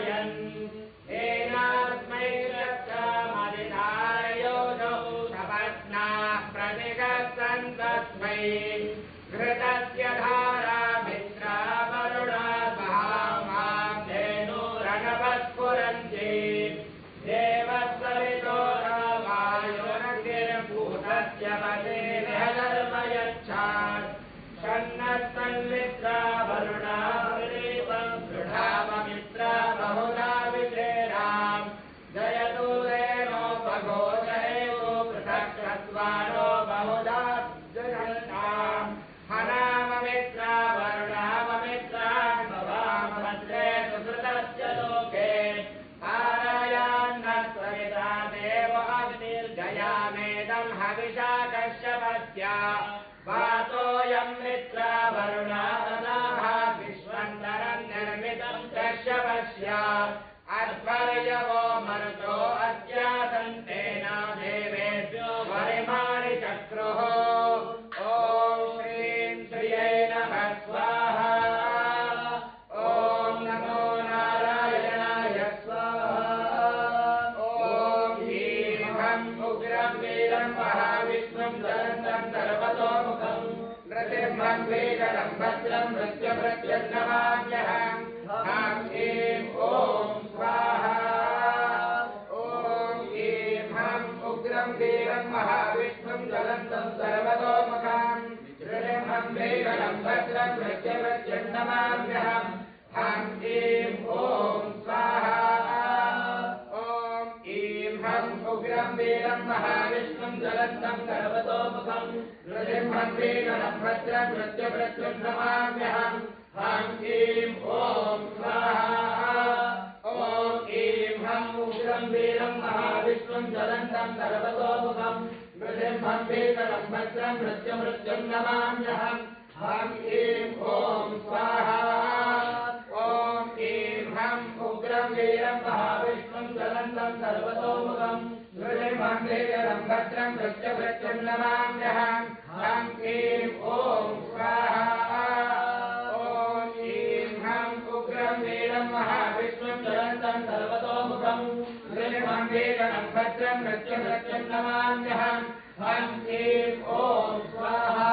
प्रजापयन् एनास्मै शक्तामधिधारयोजो सपत्नाः प्रतिगच्छन् तस्मै घृतस्य धारा मित्रा वरुणा धेनुरणवस्फुरन्ति देवस्वरितो वायुनगिर्भूतस्य पदे धर्मयच्छात् षण्णस्तन्मित्रा वरुणा प्रदीपं दृढाममित्रा बहुधा विषेराम् जयतु रेणोपघोषयेतु पृथक् चत्वारो बहुधा जगन्ताम् हनाममित्रा वरुणाममित्रान् भवामभद्रे सुकृतस्य लोके पारयान्नत्वरिता देव अग्निर्जयामेदं हविषा कश्यपस्य वातोऽयं मित्रा वरुणा तदाह विश्वन्तरं निर्मितं कश्यपस्य अध्वर्यवो मरुतो अद्यासन्तेन देवेभ्यो वरिमाणि चक्रुः ॐ श्रीं श्रियै नमः स्वाहा ॐ नमो नारायणाय स्वाहा ॐ ह्रीं हं उग्रं वीरं महाविष्णुं ज्वलन्तं सर्वतोमुखं नृसिंहं भीकरं भद्रं मृत्युप्रत्यन्नमाम्यहम् ह्रीं ॐ स्वाहा ॐ ह्रीं हं उग्रं वीरं महाविष्णुं ज्वलन्तं सर्वतोमुखं नृसिंहं भीकरं भद्रं मृत्युप्रत्यन्नमाम्यहम् ह्रीं ॐ स्वाहा ॐ ह्रीं हं उग्रं वीरं महाविष्णुं ज्वलन्तं सर्वतोमुखं नृसिंहं भीकरं भद्रं मृत्युप्रत्यन्नमाम्यहम् ह्रीं ॐ स्वाहा ॐ ह्रीं हं उग्रं वीरं महाविष्णुं ज्वलन्तं सर्वतोमुखं नृसिंहं भीकरं भद्रं मृत्युमृत्युर्नमाम्यहम् ह्रीं ॐ स्वाहा ॐ ह्रीं हं उग्रं वीरं महाविष्णुं ज्वलन्तं सर्वतोमुखं नृसिंहं भीकरं भद्रं मृत्युमृत्युर्नमाम्यहम् ह्रीं ॐ स्वाहा वीरं महाविष्णुं ज्वलन्तं सर्वतोमुखं नृसिंहं भीकरं भद्रं मृत्युमृत्युर्नमाम्यहम् ह्रीं ॐ स्वाहा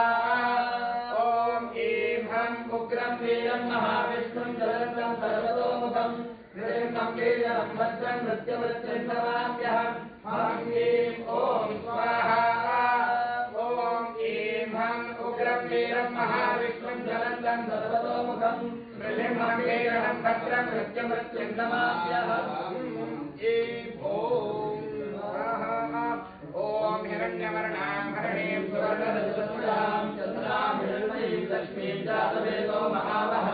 ॐ ह्रीं हं उग्रं वीरं महाविष्णुं ज्वलन्तं सर्वतोमुखं नृसिंहं भीकरं भद्रं मृत्युमृत्युर्नमाम्यहम् ह्रीं ॐ स्वाहा ॐ ह्रीं हं उग्रं वीरं महाविष्णुं ज्वलन्तं सर्वतोमुखं नृसिंहं भीकरं भद्रं मृत्युमृत्युर्नमाम्यहम् ॐ हिरण्यवर्णां हरणीं सुवर्णरजतस्यां चन्द्रां हिरण्मयीं लक्ष्मीं जातवेदो महावः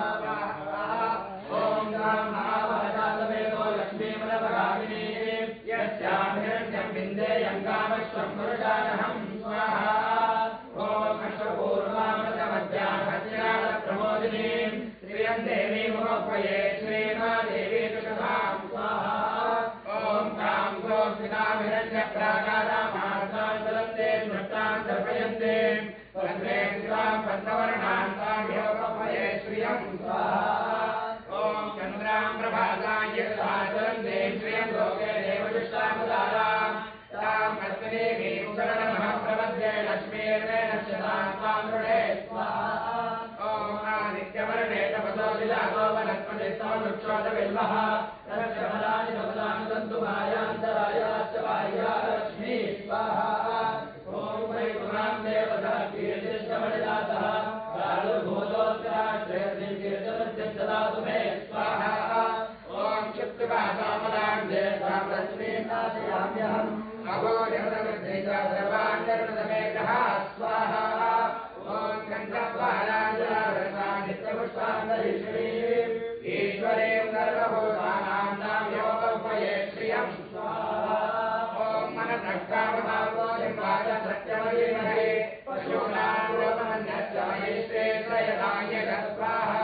ॐ तां महावः जातवेदो लक्ष्मीमनवगामिनीं यस्यां हिरण्यं विन्देयं कामश्वं पुरुषानहं स्वाहा ॐ अश्वपूर्वामृतमध्यां हस्यालप्रमोदिनीं श्रियं देवीमुपये श्रीमादेवी कृषभां स्वाहा ॐ तां गोस्मितां हिरण्यप्राकारामार्तां ज्वलन्ते स्मृतां तर्पयन्ते पद्मे शिवां पद्मवर्णां तां योपये श्रियं स्वाहा ॐ चन्द्रां प्रभातां यथा ज्वलन्ते श्रियं लोके देवजुष्टामुदारां तां अश्विनीं शरणमः प्रपद्ये लक्ष्मीर्वेण शतां तां दृढे स्वाहा ॐ आदित्यवर्णे तपसो विजातो वनस्पतिस्तो वृक्षोदविल्वः रक्षमलानि कमलानि सन्तु मायान्तरायाश्च बाह्या लक्ष्मी स्वाहा ॐ वैकुमां देवता कीर्तिष्टमणिदातः प्रादुर्भूतोत्तराष्ट्रे कीर्तमत्यं ददातु मे स्वाहा ॐ क्षिप्तुपासामलां देवां लक्ष्मीं नाशयाम्यहम् अभो जगदवृद्धैः सर्वाण्यर्णदमेकः स्वाहा ॐ कण्ठद्वाराञ्जलावृता नित्यपुष्पान्तरीश्वरीम् ईश्वरीं सर्वभूतानां तां योपये श्रियं स्वाहा ॐ मनसः कामभावोऽयं वाचसत्यमयीमहे पशूनां रोमन्यश्च मयिष्ठेश्वयदाय स्वाहा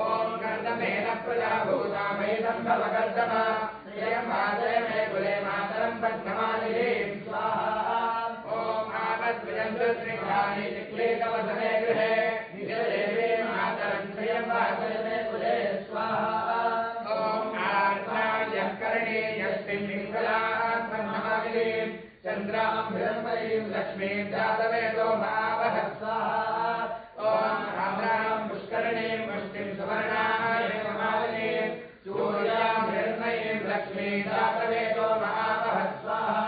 ॐ कर्दमेन प्रजाभूता मयि सम्भवकर्दम श्रियं वाचय मे कुले मातरं पद्ममालिनीं स्वाहा ॐ आपद्विजन्तुश्रीघ्राणि चिक्लीकवसने गृहे निजदेवीं मातरं श्रियं वाचय मे कुले स्वाहा ॐ चन्द्रां हिरण्मयीं लक्ष्मीं जातवेदो महावह स्वाहा ॐ राम्रां पुष्करणीं पुष्टिं सुवर्णाय मालिनीं सूर्यां हिरण्मयीं लक्ष्मीं जातवेदो महावह स्वाहा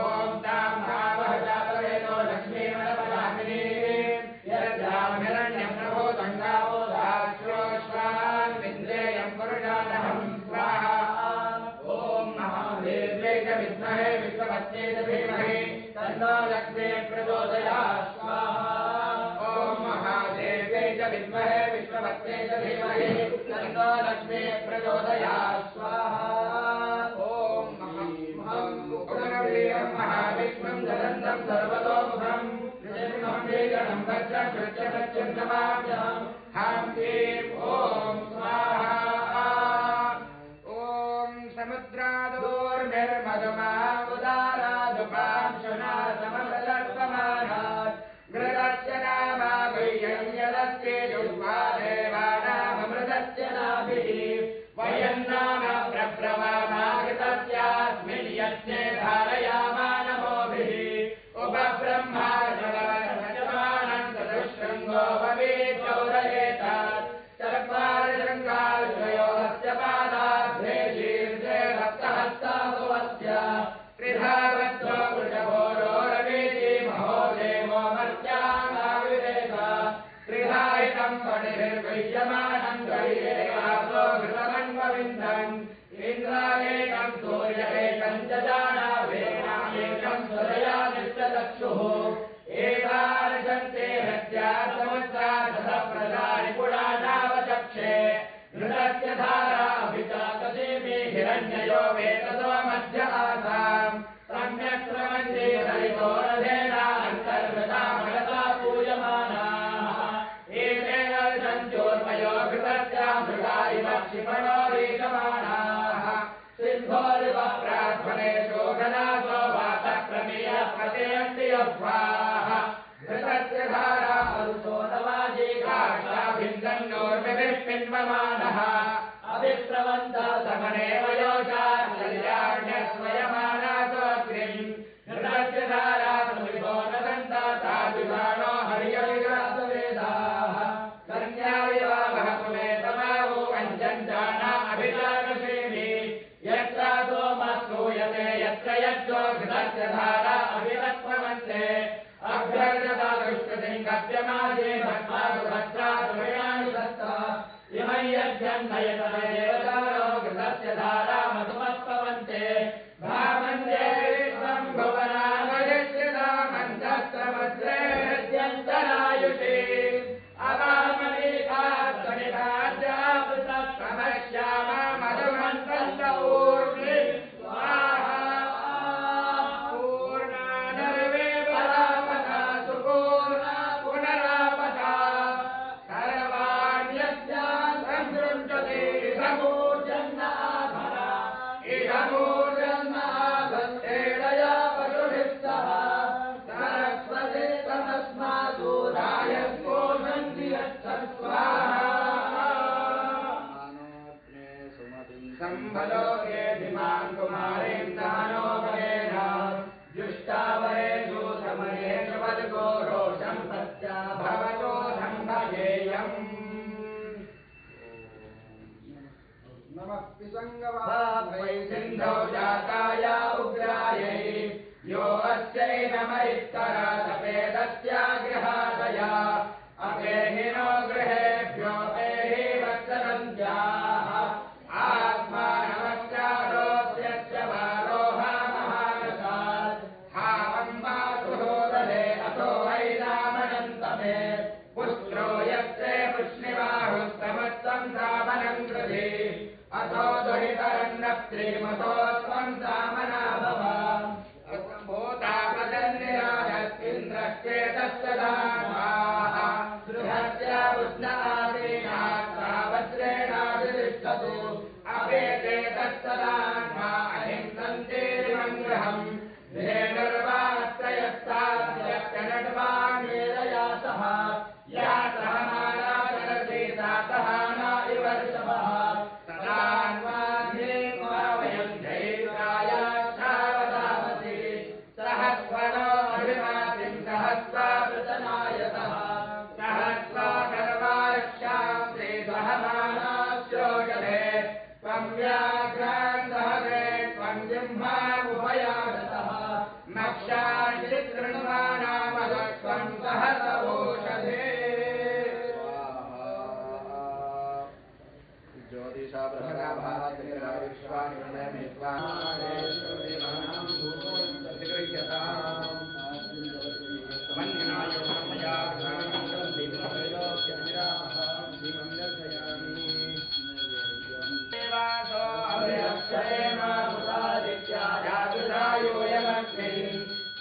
ॐ तां महावह जातवेदो लक्ष्मीमनपदामिनीं यज्ञां हिरण्यं प्रभो तण्डावो दाश्रोश्वान् विन्द्रेयं पुरुषानहं स्वाहा ॐ महादेव्यै च विद्महे विश्वपत्न्यै च धीमहि तन्नो लक्ष्मी प्रचोदयात् स्वाहा ॐ महादेव्यै च विद्महे विश्वपत्न्यै च धीमहि तन्नो लक्ष्मी प्रचोदयात् स्वाहा ॐ महाविष्णुं जलन्तं सर्वतोमुखं नृसिंहं वीरणं भद्रं कृत्यमच्युतमाभ्यां हां क्लीं ॐ स्वाहा ॐ समुद्रादूर्मिर्मधुमामुदारादुपांशुना समसलत्वमानात् घृतस्य नामागुह्यं यदस्ति जुह्वा देवानाममृतस्य नाभिः वयं नाम प्रब्रवामाघृतस्यास्मिन् यज्ञे धारयामानमोभिः उपब्रह्माणवरजमानं चतुःशृङ्गो भवेद्गौरयेतात् चत्वारशृङ्गारत्रयोदस्य पादाभ्ये शीर्षे सप्तहस्ताभुवस्य त्रिधावत्रो वृषभोरोरवीति महोदेवो मर्त्यानाविवेद त्रिधायितं पणिभिर्विद्यमानं दैरेवासो घृतमन्वविन्दन् इन्द्रायेकं सूर्येकं च जानावेनायेकं सुरयादित्यचक्षुः एतादृशन्ते हत्यासमुद्रादप्रदानि पुराणावचक्षे घृतस्य धारा अभिजातदेवी हिरण्ययो वेदसो मध्य आसाम् सम्यक् प्रमन्ये हरितो रथेना अन्तर्गता भगता पूयमानाः एते अर्षञ्चोर्मयो घृतस्यामृगा इव क्षिपणो रीयमाणाः सिन्धोरिव प्रार्थने शोभनासो वातक्रमेय पतयन्ति अभ्वाः घृतस्य धारा अरुषो नवाजी काष्ठाभिन्दन्नोर्मिभिः पिन्वमानः अभिप्रवन्तः समनेव योषा कल्याण्यस्वयमानासोऽग्निम् घृतस्य धारा सुविभो न सन्ता ताजुषाणो हर्यविग्रासवेदाः कन्याविवाहः पुमेतमावो अञ्जञ्जाना अभिजानसेमि यत्र सोमस्तूयते यत्र यज्ञो घृतस्य धारा अभिरक्वमन्ते अभ्यर्गता दुष्कृतिं कप्यमाजे भक्तासु भक्तासु विनानुसत्ता इमं यज्ञं नयतमे देवतारो घृतस्य धारा मधुमत्पवन्ते भामन्ते विश्वं भुवनामयश्रितामन्तस्तमुद्रे हृद्यन्तरायुषे अवामलिकात्मनिकाद्यापृतप्रमश्यामा मधुमन्तस्तूर्णि स्वाहा पूर्णानर्वे परापदा सुपूर्णा पुनरापदा सर्वाण्यस्यान् संसृञ्जते इदमूर्जन्नाभरा इदमूर्जन्नाभस्तेदया पशुभिः सह सरस्वती तमस्मासु रायस्पोषन्ति सम्भलोके धीमान् कुमारीं दानो वरेण जुष्टावरेषु समरेषु वल्गो रोषं सत्या भवतो सम्भजेयम् नमः पिसङ्गवायै सिन्धौ जाताया उग्रायै यो अस्यै नमरित्तरा तपेदस्यागृहादया अपेहिनो गृहेभ्यो पेहि वत्सरन्त्याः आत्मानमस्यारोऽस्यस्य वारोहा महानसात् हावम्बासुहोदरे अथो वैरामणन्तमे पुत्रो यत्रे पुष्णिबाहुस्तमत्तं सामनं कृधि अथो दुहितरन्नप्त्रीमतो त्वं सामना भव भूतापदन्निराजत्विन्द्रश्चेतस्य दानवाः गृहस्य उष्णादीनात्रावज्रेणादितिष्ठतु अपेते तत्सदान्वा अहिंसन्तेरिमं गृहम् धेनुर्वात्रयस्ताद्यनड्वान्वेदया सह या सह मालाचरति सा सहाना इवर्षभः सदान्वाध्ये वयं धैर्यायाच्छावदामसि व्याघ्रान्तहते त्वं जिह्वामुपयादतः मक्षाञ्चित्कृण्वानामदत्वं सहसवोषधे ज्योतिषा बृहदा भातिरा विश्वानिर्णयमित्वा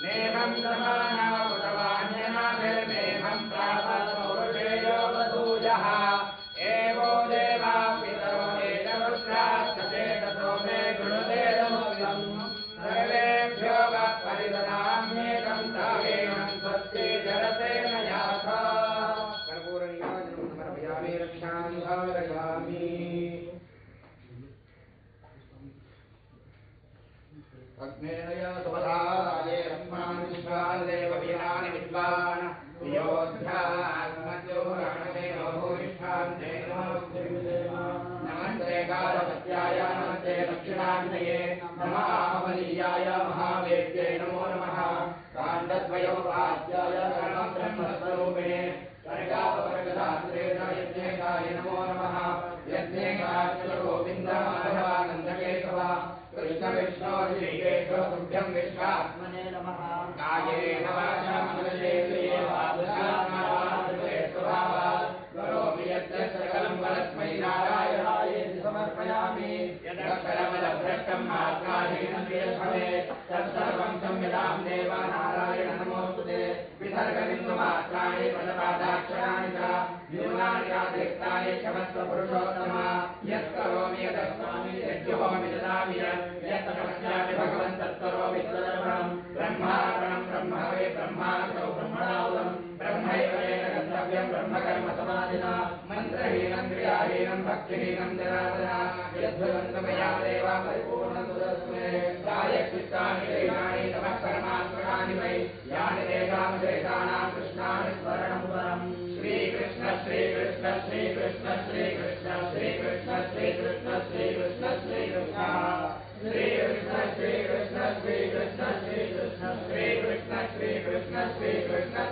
नेहं समानावतवान्यनाभिर्मेहं प्रापत्पौरुषेयोवधूयः एवो देवा पितरो एकवृत्रास्तते ततो मे गुणुतेदमुक्तम् सर्वेभ्यो परिददाम्येकं तावेनं स्वस्ति जलतेन याथा कर्पूरनीराजनं समर्पयामि रक्षां धारयामि अग्नेय सुपदाये अस्मान् विश्वान् देववीराणि विद्वान् योध्यात्मजो रणसेनो भूमिष्ठान् ते नमस्ते कालपत्याय नमस्ते दक्षिणाग्नये नमः अमलीयाय महावेद्ये नमो नमः काण्डद्वयोपाध्याय ब्रह्मस्वरूपिणे सर्गापवर्गदात्रे यज्ञेकाय नमो नमः यज्ञेकाय गोविन्दमाधवानन्दकेशव कृष्ण विष्णु श्रीकेशव तुभ्यं विश्वात्मने नमः कायेन वाचा मनसेन्द्रिये वाचात्मने स्वभावात् करोमि यत् सकलं परस्मै नारायणायेति समर्पयामि यदक्षरमदभ्रष्टं मात्राहीनं भवेत् तत्सर्वं संयदां देव नारायण नमोस्तुते विसर्गबिन्दुमात्राणि पदपादाक्षराणि च न्यूनानि चातिरिक्तानि क्षमस्व पुरुषोत्तम यत्करोमि यदस्मामि यज्जुहोमि ददामि यत् तपस्यामि भगवन् तत्करोमि तदर्पणं ब्रह्मार्पणं ब्रह्म वे ब्रह्मार्पणो ब्रह्मणाहुतं ब्रह्मैव तेन गन्तव्यं ब्रह्मकर्म समाधिना मन्त्रहीनं क्रियाहीनं भक्तिहीनं जनार्दना यद्भवन्तु मया देव परिपूर्णं तदस्मै कायचित्तानि शरीराणि तमः कर्मात्मकानि वै यानि तेषां शेषाणां कृष्णानि स्मरणं परम् श्रीकृष्ण श्रीकृष्ण श्रीकृष्ण श्रीकृष्ण श्रीकृष्ण श्रीकृष्ण श्रीकृष्ण श्रीकृष्ण श्रीकृष्ण श्रीकृष्ण श्रीकृष्ण श्रीकृष्ण श्रीकृष्ण श्रीकृष्ण श्रीकृष्ण श्रीकृष्ण